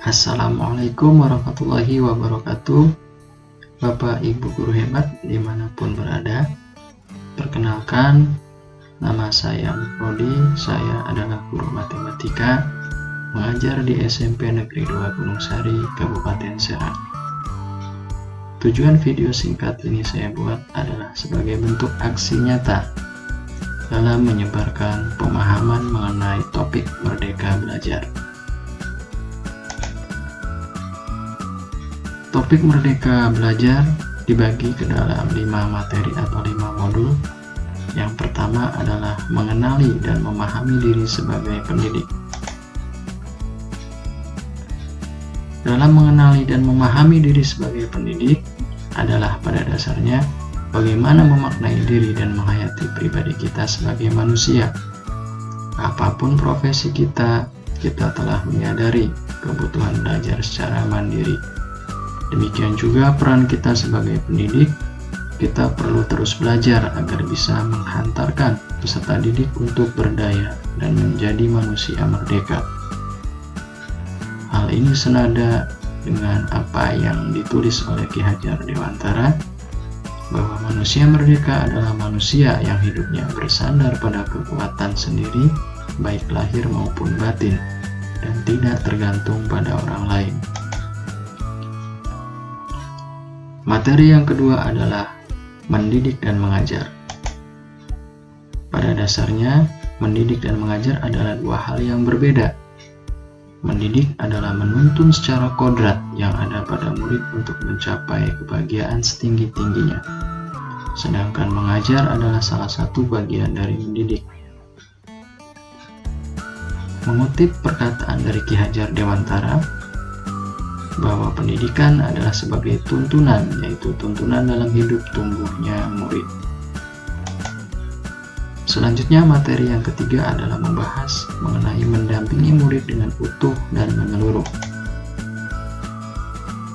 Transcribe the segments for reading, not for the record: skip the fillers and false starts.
Assalamualaikum warahmatullahi wabarakatuh. Bapak Ibu guru hebat dimanapun berada. Perkenalkan, nama saya Prodi. Saya adalah guru matematika, mengajar di SMP Negeri 2 Gunung Sari, Kabupaten Serang. Tujuan video singkat ini saya buat adalah sebagai bentuk aksi nyata dalam menyebarkan pemahaman mengenai topik Merdeka Belajar. Topik Merdeka Belajar dibagi ke dalam 5 materi atau 5 modul. Yang pertama adalah mengenali dan memahami diri sebagai pendidik. Dalam mengenali dan memahami diri sebagai pendidik adalah pada dasarnya bagaimana memaknai diri dan menghayati pribadi kita sebagai manusia. Apapun profesi kita telah menyadari kebutuhan belajar secara mandiri. Demikian juga peran kita sebagai pendidik, kita perlu terus belajar agar bisa menghantarkan peserta didik untuk berdaya dan menjadi manusia merdeka. Hal ini senada dengan apa yang ditulis oleh Ki Hajar Dewantara, bahwa manusia merdeka adalah manusia yang hidupnya bersandar pada kekuatan sendiri, baik lahir maupun batin, dan tidak tergantung pada orang lain. Materi yang kedua adalah mendidik dan mengajar. Pada dasarnya, mendidik dan mengajar adalah dua hal yang berbeda. Mendidik adalah menuntun secara kodrat yang ada pada murid untuk mencapai kebahagiaan setinggi-tingginya. Sedangkan mengajar adalah salah satu bagian dari mendidik. Mengutip perkataan dari Ki Hajar Dewantara, bahwa pendidikan adalah sebagai tuntunan, yaitu tuntunan dalam hidup tumbuhnya murid. Selanjutnya, materi yang ketiga adalah membahas mengenai mendampingi murid dengan utuh dan menyeluruh.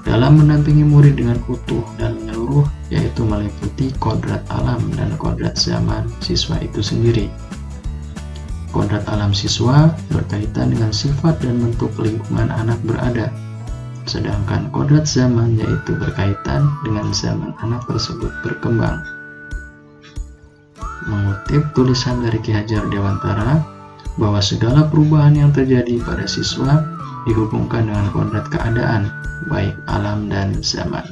Dalam mendampingi murid dengan utuh dan menyeluruh, yaitu meliputi kodrat alam dan kodrat zaman siswa itu sendiri. Kodrat alam siswa berkaitan dengan sifat dan bentuk lingkungan anak berada. Sedangkan kodrat zaman yaitu berkaitan dengan zaman anak tersebut berkembang. Mengutip tulisan dari Ki Hajar Dewantara, bahwa segala perubahan yang terjadi pada siswa dihubungkan dengan kodrat keadaan, baik alam dan zaman.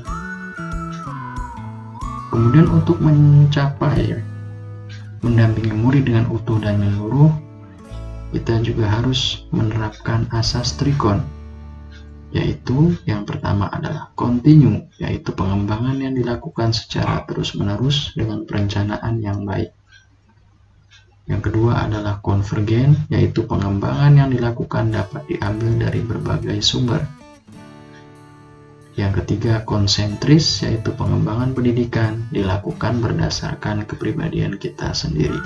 Kemudian untuk mencapai mendampingi murid dengan utuh dan menyeluruh, kita juga harus menerapkan asas trikon, yaitu yang pertama adalah kontinu, yaitu pengembangan yang dilakukan secara terus-menerus dengan perencanaan yang baik. Yang kedua adalah konvergen, yaitu pengembangan yang dilakukan dapat diambil dari berbagai sumber. Yang ketiga konsentris, yaitu pengembangan pendidikan dilakukan berdasarkan kepribadian kita sendiri.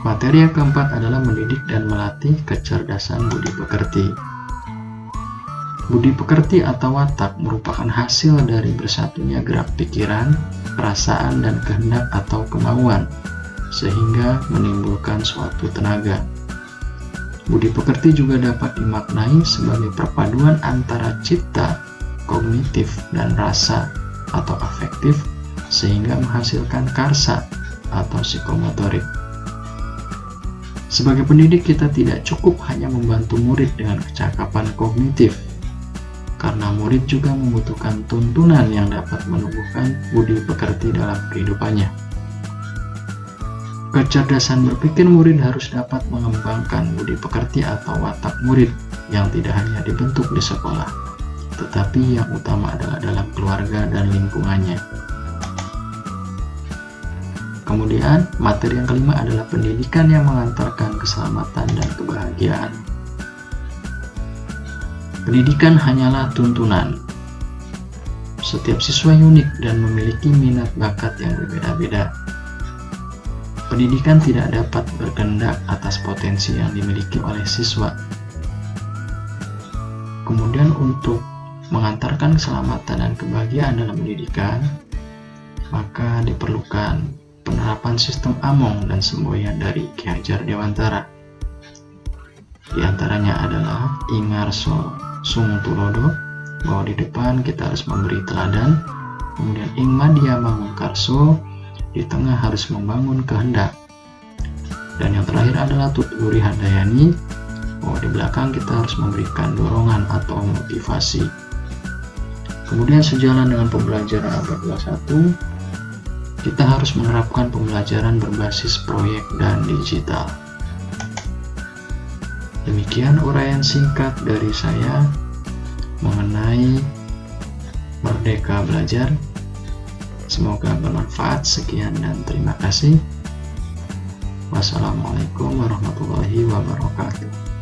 Materi yang keempat adalah mendidik dan melatih kecerdasan budi pekerti. Budi pekerti atau watak merupakan hasil dari bersatunya gerak pikiran, perasaan, dan kehendak atau kemauan, sehingga menimbulkan suatu tenaga. Budi pekerti juga dapat dimaknai sebagai perpaduan antara cipta, kognitif, dan rasa atau afektif, sehingga menghasilkan karsa atau psikomotorik. Sebagai pendidik, kita tidak cukup hanya membantu murid dengan kecakapan kognitif, karena murid juga membutuhkan tuntunan yang dapat menumbuhkan budi pekerti dalam kehidupannya. Kecerdasan berpikir murid harus dapat mengembangkan budi pekerti atau watak murid yang tidak hanya dibentuk di sekolah, tetapi yang utama adalah dalam keluarga dan lingkungannya. Kemudian, materi yang kelima adalah pendidikan yang mengantarkan keselamatan dan kebahagiaan. Pendidikan hanyalah tuntunan. Setiap siswa unik dan memiliki minat bakat yang berbeda-beda. Pendidikan tidak dapat berkehendak atas potensi yang dimiliki oleh siswa. Kemudian untuk mengantarkan keselamatan dan kebahagiaan dalam pendidikan, maka diperlukan penerapan sistem among dan semboyan dari Ki Hajar Dewantara. Di antaranya adalah Ingarso Sung Tulodo, bahwa di depan kita harus memberi teladan. Kemudian Ing Madya Mangunkarso, di tengah harus membangun kehendak. Dan yang terakhir adalah Tut Uri Handayani, bahwa di belakang kita harus memberikan dorongan atau motivasi. Kemudian sejalan dengan pembelajaran abad 21, kita harus menerapkan pembelajaran berbasis proyek dan digital. Demikian uraian singkat dari saya mengenai Merdeka Belajar. Semoga bermanfaat. Sekian dan terima kasih. Wassalamualaikum warahmatullahi wabarakatuh.